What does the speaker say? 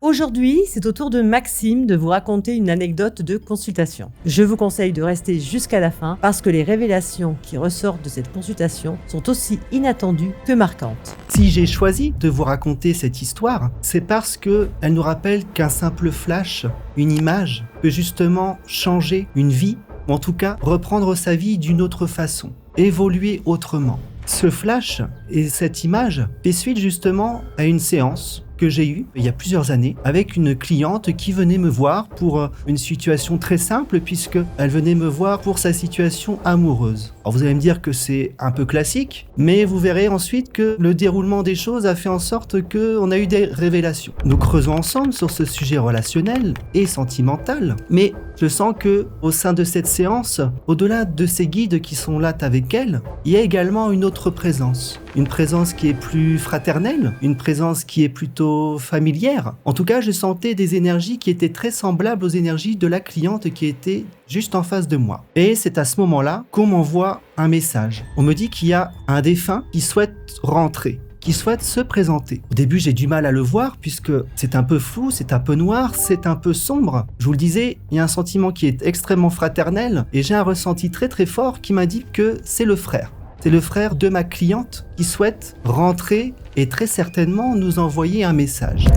Aujourd'hui, c'est au tour de Maxime de vous raconter une anecdote de consultation. Je vous conseille de rester jusqu'à la fin parce que les révélations qui ressortent de cette consultation sont aussi inattendues que marquantes. Si j'ai choisi de vous raconter cette histoire, c'est parce qu'elle nous rappelle qu'un simple flash, une image, peut justement changer une vie, ou en tout cas reprendre sa vie d'une autre façon, évoluer autrement. Ce flash et cette image fait suite justement à une séance que j'ai eue il y a plusieurs années avec une cliente qui venait me voir pour une situation très simple puisque elle venait me voir pour sa situation amoureuse. Alors vous allez me dire que c'est un peu classique, mais vous verrez ensuite que le déroulement des choses a fait en sorte qu'on a eu des révélations. Nous creusons ensemble sur ce sujet relationnel et sentimental, mais je sens que au sein de cette séance, au-delà de ces guides qui sont là avec elle, il y a également une autre présence. Une présence qui est plus fraternelle, une présence qui est plutôt familière. En tout cas, je sentais des énergies qui étaient très semblables aux énergies de la cliente qui était juste en face de moi. Et c'est à ce moment-là qu'on m'envoie un message. On me dit qu'il y a un défunt qui souhaite rentrer, qui souhaite se présenter. Au début, j'ai du mal à le voir puisque c'est un peu flou, c'est un peu noir, c'est un peu sombre. Je vous le disais, il y a un sentiment qui est extrêmement fraternel et j'ai un ressenti très très fort qui m'indique que c'est le frère. C'est le frère de ma cliente qui souhaite rentrer et très certainement nous envoyer un message.